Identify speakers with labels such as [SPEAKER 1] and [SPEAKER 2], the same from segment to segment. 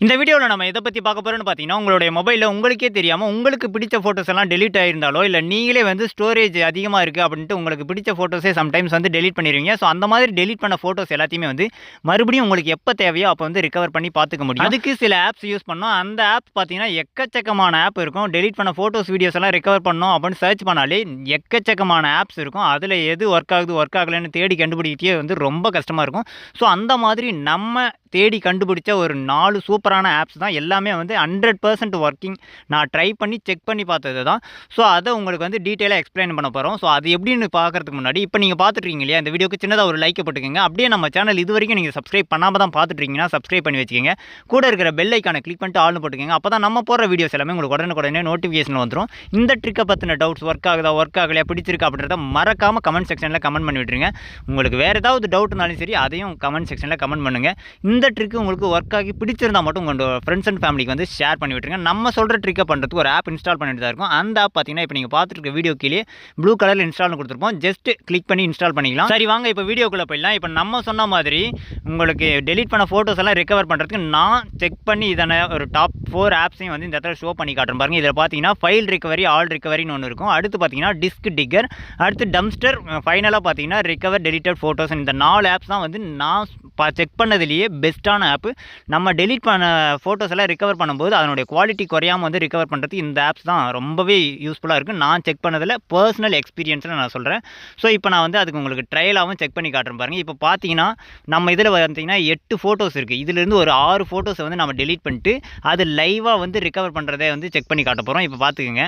[SPEAKER 1] இந்த வீடியோவில் நம்ம எதை பற்றி பார்க்க போகிறோம்னு பார்த்தீங்கன்னா, உங்களுடைய மொபைலில் உங்களுக்கே தெரியாமல் உங்களுக்கு பிடிச்ச ஃபோட்டோஸ் எல்லாம் டெலீட் ஆயிருந்தாலோ, இல்லை நீங்களே வந்து ஸ்டோரேஜ் அதிகமாக இருக்குது அப்படின்ட்டு உங்களுக்கு பிடிச்ச ஃபோட்டோஸே சம்டைம்ஸ் வந்து டெலீட் பண்ணிடுவீங்க. ஸோ அந்த மாதிரி டெலீட் பண்ண ஃபோட்டோஸ் எல்லாத்தையுமே வந்து மறுபடியும் உங்களுக்கு எப்போ தேவையோ அப்போ வந்து ரிகவர் பண்ணி பார்த்துக்க முடியும். அதுக்கு சில ஆப்ஸ் யூஸ் பண்ணோம். அந்த ஆப் பார்த்தீங்கன்னா எக்கச்சக்கமான ஆப் இருக்கும். டெலீட் பண்ண ஃபோட்டோஸ் வீடியோஸ் எல்லாம் ரிகவர் பண்ணோம் அப்படின்னு சர்ச் பண்ணாலே எக்கச்சக்கமான ஆப்ஸ் இருக்கும். அதில் எது ஒர்க் ஆகுது ஒர்க் ஆகலைன்னு தேடி கண்டுபிடிக்கவே வந்து ரொம்ப கஷ்டமாக இருக்கும். ஸோ அந்த மாதிரி நம்ம தேடி கண்டுபிடிச்ச ஒரு 4 சூப்பரான ஆப்ஸ் தான். எல்லாமே வந்து 100% ஒர்க்கிங். நான் ட்ரை பண்ணி செக் பண்ணி பார்த்தது தான். ஸோ அதை உங்களுக்கு வந்து டீட்டெயிலாக எக்ஸ்பிளைன் பண்ண போகிறோம். ஸோ அது எப்படின்னு பார்க்குறதுக்கு முன்னாடி இப்போ நீங்கள் பார்த்துட்ருக்கீங்க இல்லையா, இந்த வீடியோக்கு சின்னதாக ஒரு லைக் போட்டுக்கோங்க. அப்படியே நம்ம சேனல் இது வரைக்கும் நீங்கள் சப்ஸ்கிரைப் பண்ணாமல் தான் பார்த்துட்ருக்கீங்கன்னா சப்ஸ்கிரைப் பண்ணி வச்சுக்கோங்க. கூட இருக்கிற பெல் ஐக்கானை கிளிக் பண்ணிட்டு ஆள்னு போட்டுக்கோங்க. அப்போ தான் நம்ம போடுற வீடியோஸ் எல்லாமே உங்களுக்கு உடனே நோட்டிஃபிகேஷன் வந்துடும். இந்த ட்ரிக்கை பற்றின டவுட்ஸ் ஒர்க் ஆகுதா ஒர்க் ஆகலையா பிடிச்சிருக்கா அப்படின்றத மறக்காமல் கமெண்ட் செக்ஷனில் கமெண்ட் பண்ணி விட்டுருங்க. உங்களுக்கு வேறு ஏதாவது டவுட்னாலும் சரி அதையும் கமெண்ட் செக்ஷனில் கமெண்ட் பண்ணுங்கள். இந்த ட்ரிக்கு உங்களுக்கு ஒர்க் ஆகி பிடிச்சிருந்தா மட்டும் உங்களோட ஃப்ரெண்ட்ஸ் அண்ட் ஃபேமிலிக்கு வந்து ஷேர் பண்ணி விட்டுருங்க. நம்ம சொல்கிற ட்ரிக்கை பண்ணுறதுக்கு ஒரு ஆப் இன்ஸ்டால் பண்ணிட்டு தான் இருக்கும். அந்த ஆப் பார்த்தீங்கன்னா இப்போ நீங்கள் பார்த்துருக்க வீடியோ கீழே ப்ளூ கலரில் இன்ஸ்டால்னு கொடுத்துருப்போம். ஜஸ்ட் கிளிக் பண்ணி இன்ஸ்டால் பண்ணிக்கலாம். சரி வாங்க இப்போ வீடியோக்குள்ளே போயிடலாம். இப்போ நம்ம சொன்ன மாதிரி உங்களுக்கு டெலீட் பண்ண ஃபோட்டோஸ் எல்லாம் ரெக்கவர் பண்ணுறதுக்கு நான் செக் பண்ணி இதனை ஒரு டாப் 4 ஆப்ஸையும் வந்து இந்த இடத்துல ஷோ பண்ணி காட்டுறேன் பாருங்கள். இதில் பார்த்தீங்கன்னா ஃபைல் ரிகவரி, ஆல் ரிகவரின்னு ஒன்று இருக்கும். அடுத்து பார்த்தீங்கன்னா டிஸ்க் டிக்கர், அடுத்து டம்ஸ்டர், ஃபைனலாக பார்த்தீங்கன்னா ரிகவர் டெலிட்டட் ஃபோட்டோஸ். இந்த 4 ஆப்ஸ் தான் வந்து நான் செக் பண்ணதுலேயே பெஸ்ட்டான ஆப்பு. நம்ம டெலீட் பண்ண ஃபோட்டோஸ் எல்லாம் ரிகவர் பண்ணும்போது அதனுடைய குவாலிட்டி குறையாமல் வந்து ரிகவர் பண்ணுறதுக்கு இந்த ஆப்ஸ் தான் ரொம்பவே யூஸ்ஃபுல்லாக இருக்குது. நான் செக் பண்ணதில் பர்சனல் எக்ஸ்பீரியன்ஸில் நான் சொல்கிறேன். ஸோ இப்போ நான் வந்து அதுக்கு உங்களுக்கு ட்ரையலாகவும் செக் பண்ணி காட்டுறேன் பாருங்கள். இப்போ பார்த்தீங்கன்னா நம்ம இதில் பார்த்தீங்கன்னா 8 ஃபோட்டோஸ் இருக்குது. இதிலேருந்து ஒரு 6 ஃபோட்டோஸை வந்து நம்ம டெலீட் பண்ணிட்டு அது லைவாக வந்து ரிகவர் பண்ணுறதை வந்து செக் பண்ணி காட்ட போகிறோம். இப்போ பார்த்துக்கோங்க.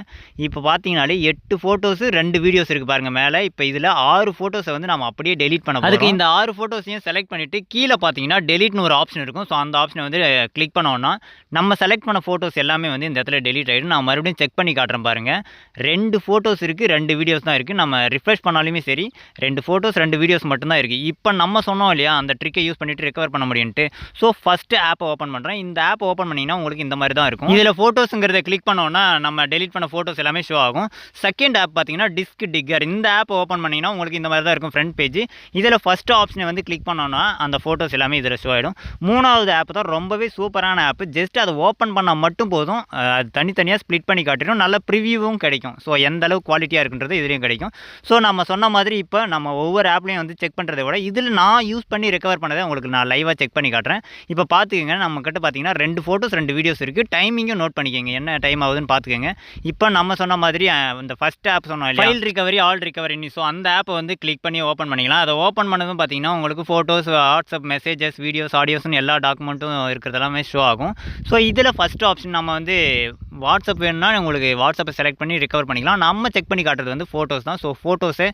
[SPEAKER 1] இப்போ பார்த்தீங்கனாலே 8 ஃபோட்டோஸு 2 வீடியோஸ் இருக்குது பாருங்கள் மேலே. இப்போ இதில் 6 ஃபோட்டோஸை வந்து நம்ம அப்படியே டெலீட் பண்ண போகிறோம். அதுக்கு இந்த 6 ஃபோட்டோஸையும் செலக்ட் பண்ணிவிட்டு கீழே பார்த்தீங்கன்னா டெலீட்னு ஒரு ஆப்ஷன் இருக்கும். ஸோ அந்த ஆப்ஷனை வந்து கிளிக் பண்ணோன்னா நம்ம செலக்ட் பண்ண ஃபோட்டோஸ் எல்லாமே வந்து இந்த இடத்துல டெலீட் ஆகிடும். நான் மறுபடியும் செக் பண்ணி காட்டுறேன் பாருங்கள். 2 ஃபோட்டோஸ் இருக்குது, 2 வீடியோஸ் தான் இருக்குது. நம்ம ரிஃப்ரெஷ் பண்ணாலுமே சரி 2 ஃபோட்டோஸ் 2 வீடியோஸ் மட்டும்தான் இருக்குது. இப்போ நம்ம சொன்னோம் இல்லையா அந்த ட்ரிக்கை யூஸ் பண்ணிவிட்டு ரெக்கவர் பண்ண முடியும்ட்டு. ஸோ ஃபஸ்ட்டு ஆப்பை ஓப்பன் பண்ணுறேன். இந்த ஆப் ஓப்பன் பண்ணிங்கன்னா உங்களுக்கு இந்த மாதிரி தான் இருக்கும். இதில் ஃபோட்டோஸுங்கிறத கிளிக் பண்ணோன்னா நம்ம டெலீட் பண்ண ஃபோட்டோஸ் எல்லாமே ஷோ ஆகும். செகண்ட் ஆப் பார்த்தீங்கன்னா டிஸ்க் டிக்கர். இந்த ஆப் ஓப்பன் பண்ணிங்கன்னா உங்களுக்கு இந்த மாதிரி தான் இருக்கும் ஃப்ரண்ட் பேஜ். இதில் ஃபஸ்ட்டு ஆப்ஷனை வந்து கிளிக் பண்ணோன்னா அந்த ஃபோட்டோஸ் எல்லாமே இதில் ஷோ ஆகிடும். 3வது ஆப் தான் ரொம்பவே சூப்பரான ஆப். ஜஸ்ட் அதை ஓப்பன் பண்ணால் மட்டும் போதும். அது தனித்தனியாக ஸ்ப்ளிட் பண்ணி காட்டிடும். நல்ல ப்ரிவியூவும் கிடைக்கும். ஸோ எந்த அளவுக்கு குவாலிட்டியாக இருக்குன்றது இதுலேயும் கிடைக்கும். ஸோ நம்ம சொன்ன மாதிரி இப்போ நம்ம ஒவ்வொரு ஆப்லையும் வந்து செக் பண்ணுறதை விட இதில் நான் யூஸ் பண்ணி ரெக்கவர் பண்ணதை உங்களுக்கு நான் லைவாக செக் பண்ணி காட்டுறேன். இப்போ பார்த்துக்கோங்க. நம்மக்கிட்ட பார்த்தீங்கன்னா 2 ஃபோட்டோஸ் 2 வீடியோஸ் இருக்குது. டைமிங்கும் நோட் பண்ணிக்கோங்க, என்ன டைம் ஆகுதுன்னு பார்த்துக்கோங்க. இப்போ நம்ம சொன்ன மாதிரி இந்த ஃபஸ்ட் ஆப் சொன்னோம் இல்லையா, file recovery, all recovery. So அந்த ஆப்பை வந்து கிளிக் பண்ணி ஓப்பன் பண்ணிக்கலாம். அதை ஓப்பன் பண்ணதும் பார்த்தீங்கன்னா உங்களுக்கு ஃபோட்டோஸ், வாட்ஸ்அப் மெசேஜஸ், வீடியோஸ், ஆடியோஸ்னு எல்லா டாக்குமெண்ட்டும் இருக்கிறதெல்லாமே ஷோ ஆகும். ஸோ இதில் ஃபஸ்ட்டு ஆப்ஷன் நம்ம வந்து வாட்ஸ்அப் வேணும்னா உங்களுக்கு வாட்ஸ்அப்பை செலக்ட் பண்ணி ரிகவர் பண்ணிக்கலாம். நம்ம செக் பண்ணி காட்டுறது வந்து ஃபோட்டோஸ் தான். ஸோ ஃபோட்டோஸை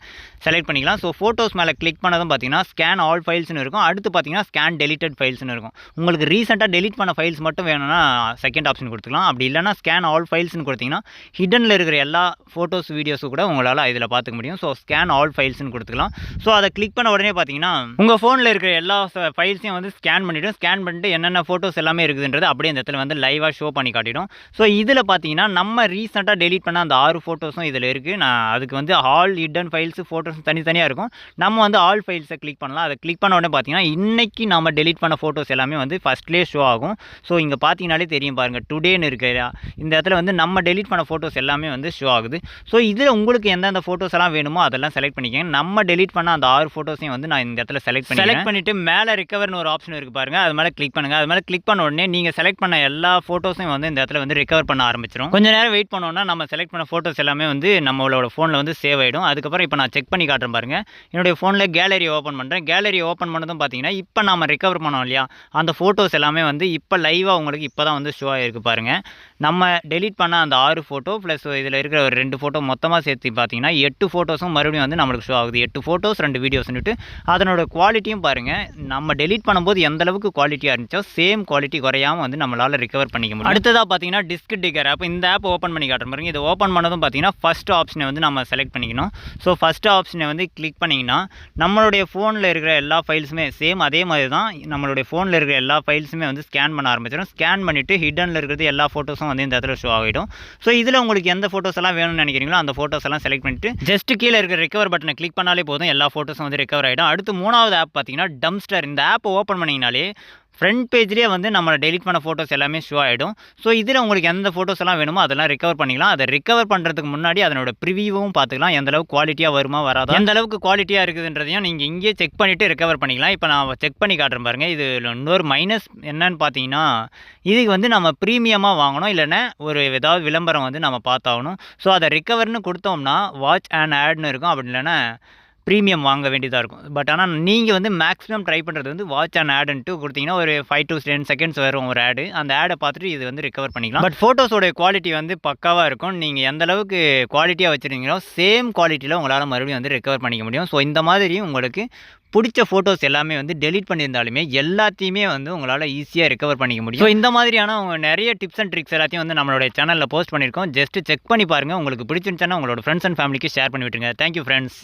[SPEAKER 1] செலக்ட் பண்ணிக்கலாம். ஸோ ஃபோட்டோஸ் மேலே கிளிக் பண்ணதும் பார்த்தீங்கன்னா ஸ்கேன் ஆல் ஃபைல்ஸ்னு இருக்கும். அடுத்து பார்த்தீங்கன்னா ஸ்கேன் டெலிட்டட் ஃபைல்ஸ்னு இருக்கும். உங்களுக்கு ரீசெண்டாக டெலிட் பண்ண ஃபைல்ஸ் மட்டும் வேணும்னா செகண்ட் ஆப்ஷன் கொடுத்துக்கலாம். அப்படி இல்லைனா ஸ்கேன் ஆல் ஃபைல்ஸ்னு கொடுத்தீங்கன்னா ஹிடனில் இருக்கிற எல்லா ஃபோட்டோஸ் வீடியோஸும் கூட உங்களால் இதில் பார்த்துக்க முடியும். ஸோ ஸ்கேன் ஆல் ஃபைல்ஸ்னு கொடுத்துக்கலாம். ஸோ அதை கிளிக் பண்ண உடனே பார்த்தீங்கன்னா உங்கள் ஃபோனில் இருக்கிற எல்லா ஃபைல்ஸையும் வந்து ஸ்கேன் பண்ணிவிடும். ஸ்கேன் பண்ணிட்டு என்னென்ன ஃபோட்டோஸ் எல்லாமே இருக்குதுன்றது அப்படியே இந்த இடத்துல வந்து லைவாக ஷோ பண்ணி காட்டிடும். ஸோ இதில் பார்த்தீங்கன்னா நம்ம ரீசெண்டாக டெலீட் பண்ண அந்த 6 ஃபோட்டோஸும் இதில் இருக்குது. நான் அதுக்கு வந்து ஆல் ஹிடன் ஃபைல்ஸு ஃபோட்டோஸ் தனித்தனியாக இருக்கும். நம்ம வந்து ஆல் ஃபைல்ஸை கிளிக் பண்ணலாம். அதை கிளிக் பண்ண உடனே பார்த்தீங்கன்னா இன்றைக்கி நம்ம டெலீட் பண்ண ஃபோட்டோஸ் எல்லாமே வந்து ஃபஸ்ட்லேயே ஷோ ஆகும். ஸோ இங்கே பார்த்தீங்கனாலே தெரியும் பாருங்கள், டுடேன்னு இருக்கிறா இந்த இடத்துல வந்து நம்ம டெலீட் பண்ண ஃபோட்டோஸ் எல்லாமே வந்து ஷோ ஆகுது. ஸோ இதில் உங்களுக்கு எந்தெந்த ஃபோட்டோஸ் எல்லாம் வேணுமோ அதெல்லாம் செலக்ட் பண்ணிக்கோங்க. நம்ம டெலீட் பண்ண அந்த 6 ஃபோட்டோஸையும் வந்து நான் இந்த இடத்துல செலக்ட் பண்ணிவிட்டு மேலே ரிகவர்னு ஒரு ஆப்ஷன் இருக்குது பாருங்கள். அது மேலே கிளிக் பண்ணுங்கள். அது மேலே கிளிக் பண்ண உடனே நீங்கள் செலக்ட் பண்ண எல்லா ஃபோட்டோஸையும் வந்து இந்த இடத்துல வந்து ரிகவர் பண்ண ஆரம்பிச்சிடும். கொஞ்சம் நேரம் வெயிட் பண்ணோன்னா நம்ம செலக்ட் பண்ண ஃபோட்டோஸ் எல்லாமே வந்து நம்மளோட ஃபோனில் வந்து சேவ் ஆகிடும். அதுக்கப்புறம் இப்போ நான் செக் பண்ணி காட்டுறேன் பாருங்கள். என்னுடைய ஃபோனில் கேலரி ஓப்பன் பண்ணுறேன். கேலரி ஓப்பன் பண்ணதும் பார்த்தீங்கன்னா இப்போ நம்ம ரிகவர் பண்ணோம் இல்லையா அந்த ஃபோட்டோஸ் எல்லாமே வந்து இப்போ லைவாக உங்களுக்கு இப்போ தான் வந்து ஷோ ஆகிருக்கு பாருங்கள். நம்ம டெலீட் பண்ண அந்த 6 ஃபோட்டோ ப்ளஸ் இதில் இருக்கிற ஒரு 2 ஃபோட்டோ மொத்தமாக சேர்த்து பார்த்தீங்கன்னா 8 ஃபோட்டோஸும் மறுபடியும் வந்து நம்மளுக்கு ஷோ ஆகுது. 8 ஃபோட்டோஸ் 2 வீடியோஸ்னுட்டு அதனோட குவாலிட்டியும் பாருங்கள். நம்ம டெலீட் பண்ணும்போது எந்த அளவுக்கு குவாலிட்டியாக இருந்துச்சோ சேம் குவாலிட்டி குறையாமல் வந்து நம்மளால் ரிகவர் பண்ணிக்க முடியும். அடுத்ததாக பார்த்தீங்கன்னா டிஸ்க் டிக்கர் ஆப். இந்த ஆப் ஓப்பன் பண்ணி காட்டுற மாதிரி இது ஓப்பன் பண்ணதும் பார்த்தீங்கன்னா ஃபஸ்ட் ஆப்ஷனை வந்து நம்ம செலக்ட் பண்ணிக்கணும். ஸோ ஃபஸ்ட் ஆப்ஷனை வந்து கிளிக் பண்ணிங்கன்னா நம்மளுடைய ஃபோனில் இருக்கிற எல்லா ஃபைல்ஸுமே சேம் அதே மாதிரி தான். நம்மளுடைய ஃபோனில் இருக்கிற எல்லா ஃபைல்ஸுமே வந்து ஸ்கேன் பண்ண ஆரம்பிச்சிடும். ஸ்கேன் பண்ணிவிட்டு ஹிடனில் இருக்கிறது எல்லா ஃபோட்டோஸும் வந்து இந்த இடத்துல ஷோ ஆகிடும். ஸோ இதில் உங்களுக்கு எந்த ஃபோட்டோஸ் எல்லாம் வேணும்னு நினைக்கிறீங்களோ அந்த ஃபோட்டோஸ் எல்லாம் செலக்ட் பண்ணிட்டு ஜஸ்ட் கீழே இருக்கிற ரிகவர் பட்டனை கிளிக் பண்ணாலே போதும் எல்லா ஃபோட்டோஸும் வந்து ரிகவர் ஆகிடும். அடுத்து 3வது ஆப் பார்த்தீங்கன்னா டம்ஸ்டர். இந்த ஆப் ஓப்பன் பண்ணிங்கனாலே ஃப்ரண்ட் பேஜ்லேயே வந்து நம்ம டெலிட் பண்ண ஃபோட்டோஸ் எல்லாமே ஷோ ஆகிடும். ஸோ இதில் உங்களுக்கு எந்த ஃபோட்டோஸ் எல்லாம் வேணுமோ அதெல்லாம் ரெக்கவர் பண்ணிக்கலாம். அதை ரெக்கவர் பண்ணுறதுக்கு முன்னாடி அதனோட ப்ரிவியூவும் பார்த்துக்கலாம். எந்த அளவுக்கு குவாலிட்டியாக வருமா வராதா, எந்த அளவுக்கு குவாலிட்டியாக இருக்குதுன்றதையும் நீங்கள் இங்கேயே செக் பண்ணிவிட்டு ரெக்கவர் பண்ணிக்கலாம். இப்போ நான் செக் பண்ணி காட்டுறேன் பாருங்கள். இது இன்னொரு மைனஸ் என்னன்னு பார்த்தீங்கன்னா, இதுக்கு வந்து நம்ம ப்ரீமியமாக வாங்கணும், இல்லைன்னா ஒரு ஏதாவது விளம்பரம் வந்து நம்ம பார்த்தாகணும். ஸோ அதை ரெக்கவர்னு கொடுத்தோம்னா வாட்ச் அண்ட் ஆட்னு இருக்கும். அப்படி இல்லைன்னா ப்ரீமியம் வாங்க வேண்டியதாக இருக்கும். பட் ஆனால் நீங்கள் வந்து மேக்ஸிமம் ட்ரை பண்ணுறது வந்து வாட்ச் அண்ட் ஆடுன்ட்டு கொடுத்தீங்கன்னா ஒரு 5 to 10 செகண்ட்ஸ் வரும் ஒரு ஆடு. அந்த ஆடை பார்த்துட்டு இது வந்து ரெக்கவர் பண்ணிக்கலாம். பட் ஃபோட்டோஸோட குவாலிட்டி வந்து பக்காவாக இருக்கும். நீங்கள் எந்த அளவுக்கு குவாலிட்டியாக வச்சுருந்தீங்களோ சேம் குவாலிட்டியில் உங்களால் மறுபடியும் வந்து ரெக்கவர் பண்ணிக்க முடியும். ஸோ இந்த மாதிரி உங்களுக்கு பிடிச்ச ஃபோட்டோஸ் எல்லாமே வந்து டெலிட் பண்ணியிருந்தாலுமே எல்லாத்தையுமே வந்து உங்களால் ஈஸியாக ரெக்கவர் பண்ணிக்க முடியும். ஸோ இந்த மாதிரியான நிறைய டிப்ஸ் அண்ட் ட்ரிக்ஸ் எல்லாத்தையும் வந்து நம்மளோட சேனலில் போஸ்ட் பண்ணியிருக்கோம். ஜஸ்ட் செக் பண்ணி பாருங்கள். உங்களுக்கு பிடிச்சிருந்துச்சுன்னா உங்களோட ஃப்ரெண்ட்ஸ் அண்ட் ஃபேமிலிக்கு ஷேர் பண்ணி விட்டுருங்க. Thank you friends.